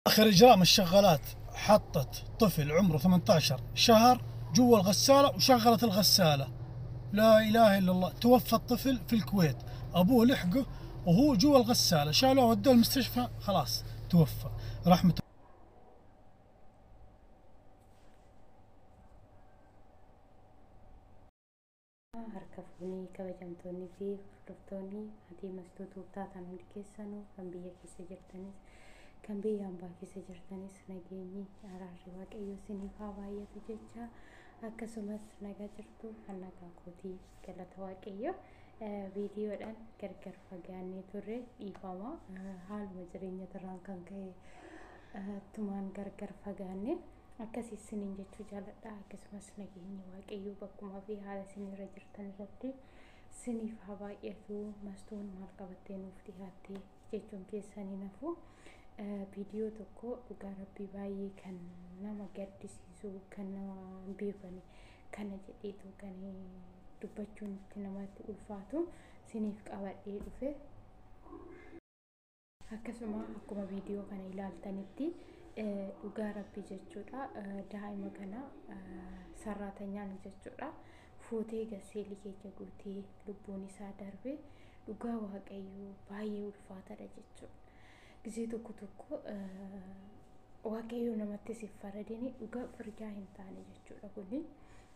آخر إجراء من الشغالات حطت طفل عمره 18 شهر جوا الغسالة وشغلت الغسالة. لا إله إلا الله. توفى الطفل في الكويت، أبوه لحقه وهو جوا الغسالة، شالوه ودوه المستشفى، خلاص توفى رحمة. Harka-fuunii kabajamtoonnii fi hordoftoonni maatii mastuu taatan hundi keessanuu kan biyya keessa jirtanis kan biyya hambaa keessa jirtanis nageenyi araarri waaqayyoo isiniif haa baay'atu jecha akkasumas nagaa jirtu kan nagaa kootii galata waaqayyoo viidiyoodhaan gargar fagaannee turre dhiifama haaluma jireenya irraan kan ka'e tumaan gargar fagaanne akkasii isiniin jechuu jaaladha. Akkasumas nageenyi waaqayyoo bakkuma fi haala isinirra jirtan irratti isiniif haa baay'atu. Mastuun maal qabattee nuuf dhiyaatte jechuun keessanii nafu viidiyoo tokko dhugaa rabbii baay'ee kan nama gaddisiisu kan nama beekani kana jedheetu kan dubbachuun itti namatti ulfaatu isiniif qabadhee dhufe. Akkasuma akkuma viidiyoo kana ilaaltanitti dhugaa rabbii jechuudha. Daa'ima kana sarraatanyaan jechuudha fuutee gaseelii keessa guutee lubbuun isaa darbe dhugaa waaqayyoo baay'ee ulfaataadha jechuudha. Gisee tokko tokko waaqayyoo namatti si faradini dhugaa firjaa hin taane jechuudha. Kuni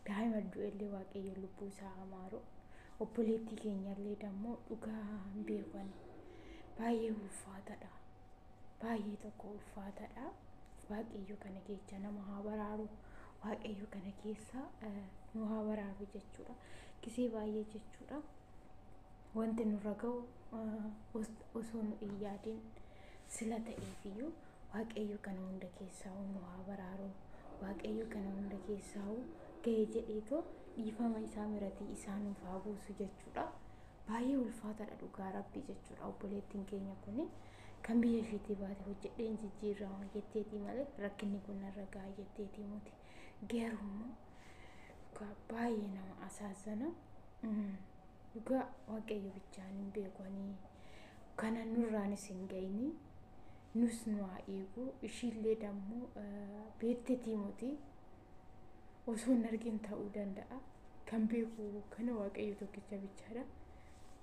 daa'ima du'ellee waaqayyoo lubbuu isaa amaaru obboleettii keenyallee dammoo dhugaa beekan baay'ee ulfaataadha. Baay'ee tokko ulfaataadha. Waaqayyo kana keessa nama haa baraaru, waaqayyo kana keessa nu haa baraaru jechuudha. Gisee baay'ee jechuudha wanti nurra ga'u osoo nu hin yaadin sila ta'eefiyyuu waaqayyo kana hunda keessaa nu haa baraaru, waaqayyo kana hunda keessaa ga'e jedheetoo dhiifama isaa miratii isaa nuuf haa buusu jechuudha. Baay'ee ulfaataadha dhugaa rabbii jechuudha. Obboleettiin keenya kuni kan biyya isheetii baate hojjedheen jijjiirraa jetteetii malee rakkinni kun narra gahaa jetteetii muti. Garuu baay'ee nama asaasana. Dhugaa waaqayyo bichaan hin beekanii kana nurraanis hin ga'ini nus nu haa eegu. Ishiillee dammoo beekteetii muti osoo hin argin ta'uu danda'a. Kan beeku kana waaqayyo tokkicha bichaadha.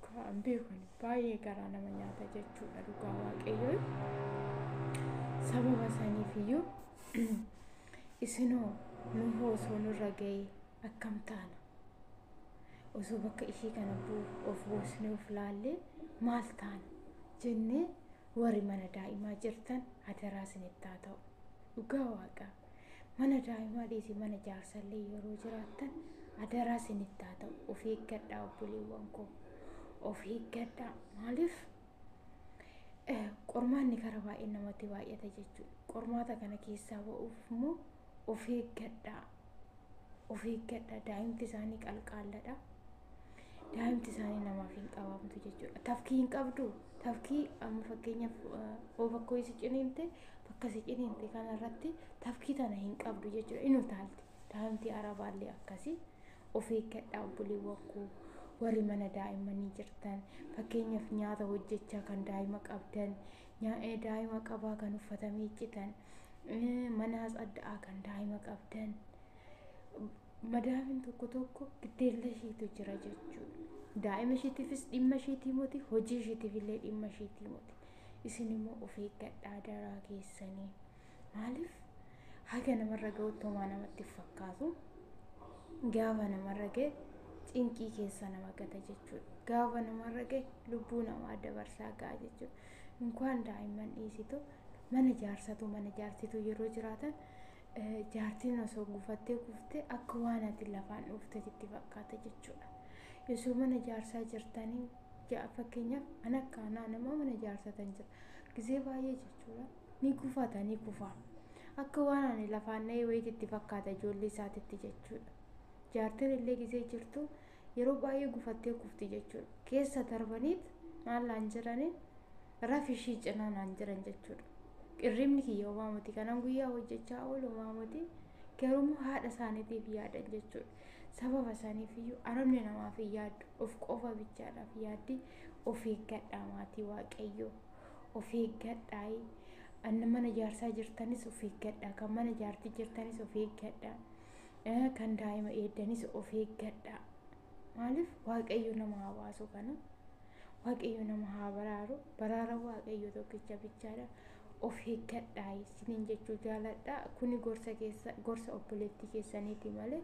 Kan beekan baay'ee garaa nama nyaata jechuudha dhugaa waaqayyoo. Sababa saniifiyyuu isinoo nu osoo nurra ga'e akkam taana osoo bakka ishii kana of buusnee of laallee maal taana jennee warri mana daa'imaa jirtan adaraa isinitti haa ta'u. Dhugaa waaqaa mana daa'imaa dhiisii mana jaarsallee yeroo jiraattan adaraa isinitti haa ta'u. Of eeggadhaa obboleewwan koo. Of eeggadhaa. Maaliif qormaanni karaa baay'ee namatti baay'ata jechuudha. Qormaata kana keessaa ba'uuf immoo of eeggadhaa. Of eeggadhaa. Daa'imti isaanii qalqaalladha. Daa'imti isaanii namaaf hin qabamtu jechuudha. Tafkii hin qabdu. Tafkii amma fakkeenyaaf bakkoo si ciniinte bakka si ciniinte kanarratti tafkii tana hin qabdu jechuudha. Inni utaalti. Daa'imti arabaallee akkasii. Of eeggadhaa obboleewwan koo. Warri mana daa'immanii jirtan fakkeenyaaf nyaata hojjechaa kan daa'ima qabdan, daa'ima qabaa kan uffata miiccitan, mana addaa kan daa'ima qabdan, madaamin tokko tokko giddeella isheetu jira jechuudha. Daa'ima isheetiifis dhimma isheetii moti, hojii isheetiifillee dhimma isheetii moti. Isin immoo of eeggadhaa daraa keessanii. Maaliif haga namarra ga'utti homaa namatti fakkaatu gaafa namarra ga'e cinqii keessa nama gata jechuudha. Gaafa namarra ga'e lubbuu namaa dabarsaa ga'a jechuudha. Inkwaan daa'imman dhiisitu mana jaarsatu mana jaarsitu yeroo jiraatan jaartiin osoo gufattee kuftee akka waan ati lafaan dhuftetti fakkaata jechuudha. Osoo mana jaarsaa jirtanii fakkeenyaaf ana akkaanaa nama mana jaarsatan jira. Gisee baay'ee jechuudha ni gufata ni kufa. Akka waan ani lafaan na'ee wayiitti fakkaata ijoollee isaatitti jechuudha. Jaartiin illee gisee jirtu yeroo baay'ee gufattee kufti jechuudha. Keessa darbaniit maallaan jiranii rafishii cinaan jiran jechuudha. Qirrimni kiyya uumamati kanan guyyaa hojjechaa oolu uumamati garuu haadha isaaniitiif yaadan jechuudha. Sababa isaaniifiyyuu arabni namaaf yaaddu of qofa bichaadhaaf yaaddi. Of eeggadhaa maatii waaqayyoo. Of eeggadhaa anna mana jaarsaa jirtanis of eeggadha, kan mana jaartii jirtanis of eeggadha, kan daa'ima eeddanis of eeggadha. Maaliif waaqayyo nama hawaasu kana, waaqayyo nama haa baraaru, baraara waaqayyo tokkicha bichaadha. Of eeggadha isiniin jechuu jaaladha. Kuni gorsa obboleettii keessaniiti malee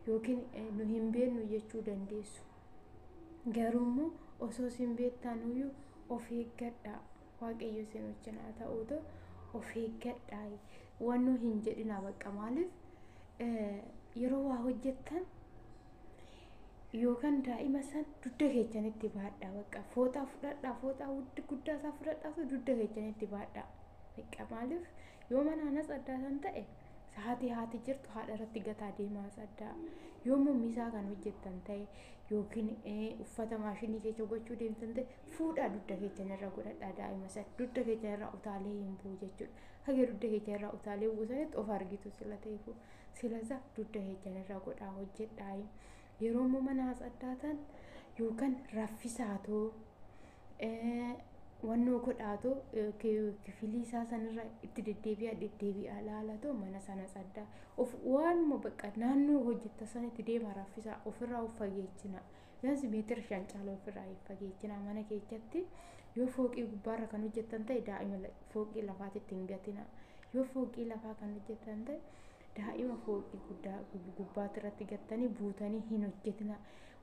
yookiin nu hin beeknu jechuu dandeessu. Garuu immoo osoo isin beektanuyyuu of eeggadha. Waaqayyo isin wajjin haa ta'uutu of eeggadha. Waan nu hin jedhina bakka. Maaliif yeroo waa hojjettan yookaan daa'ima san dugda keessanitti baadhaa bakka. Fooxaa fudhadhaa, fooxaa guddaa isaa fudhadhaa dugda keessanitti baadhaa bakka. Maaliif yoo mana anas addaa ta'e sa'aatii haati jirtu haadha irratti gataa deemaa saddaa. Yoo mummisaa kan hojjettan ta'e yookiin uffata maashinii keessa gochuu deemtan ta'e fuudhaa dugda keessanirra godhadhaa daa'ima san. Dugda keessanirra utaalee hin bu'u jechuudha. Hagee dugda keessanirra utaalee buusanitti of argitu sila ta'eefu. Silasa dugda keessanirra godhaa hojjedhaa. Yeroo mana as addaatan yookaan raffisaatoo wannoo godhaatoo kifilii isaa sanirra itti deddeebi'aa laalatoo mana sana saddaa. Of waanuma bakka naannoo hojjetta sanitti deema raffisaa ofirraa of fageechina. Yaansi meetira 5 caalaa ofirraa fageechina mana keessatti. Yoo fooqii gubbaarra kan hojjettan ta'e daa'ima fooqii lafaatitti hin gatina. Yoo fooqii lafaa kan hojjettan ta'e daa'ima fooqii gubbaatti irratti gattanii buutanii hin hojjetina.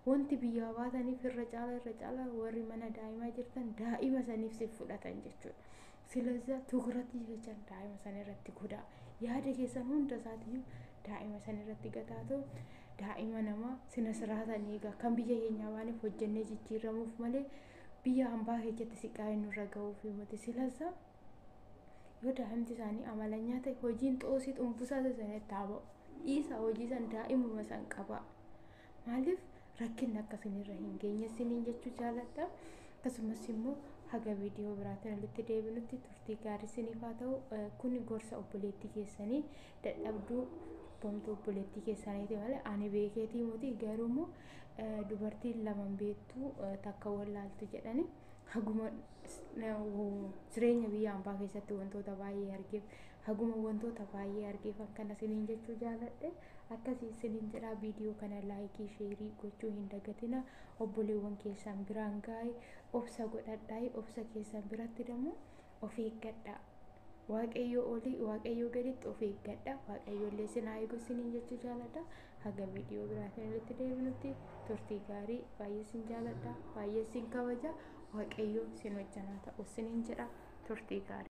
Wanti biyyaa baataniif irra caalaa warri mana daa'imaa jirtan daa'ima saniif si fudhatan jechuudha. Silasa tukurratti jechaan daa'ima san irratti godhaa. Yaada keessan hunda isaatiyyuu daa'ima san irratti gataatoo daa'ima namaa sina siraatan eegaa. Kan biyya keenyaa waaniif hojjennee jijjiiramuuf malee biyya hambaa keessatti siqaa nurra ga'uuf himate. Silasa yoo daa'imti isaanii amalanyaa ta'e hojiin xoosii xumbusaa sanatti haa ba'u. Dhiisaa hojii san daa'imuma san qaba. Maaliif rakkinni akkasirra hin geenye isiniin jechuu jaaladha. Akkasumas immoo haga viidiyoo biraatiin walitti deebinutti turtii gaarii isiniif haa ta'u. Kuni gorsa obboleettii keessanii dadhabduu bomtuu obboleettii keessaniiti malee ani beekeetii mootii. Garuu immoo dubartiin lama beektuu takka wallaaltu jedhani. Haguma jireenya biyya hambaa keessatti wantoota baay'ee argeef haguma wantoota baay'ee argeef akkana isiniin jechuu jaaladhe. Akkasii isiniin jedhaa. Viidiyoo kana laayikii sheerii gochuu hin dagatina. Obboleewwan keessan biraan gaa'e obsa godhadhaa. Obsa keessan biratti immoo of eeggadhaa. Waaqayyo olii waaqayyo gaditti of eeggadhaa. Waaqayyo illee isin haa eegu isiniin jechuu jaaladha. Haga viidiyoo biraatiin walitti deebinutti turtii gaarii. Baay'ee isin jaaladha. Baay'ee isin kabaja. Waaqayyo isin wajjin haa ta'u isiniin jedha. Turtii gaarii.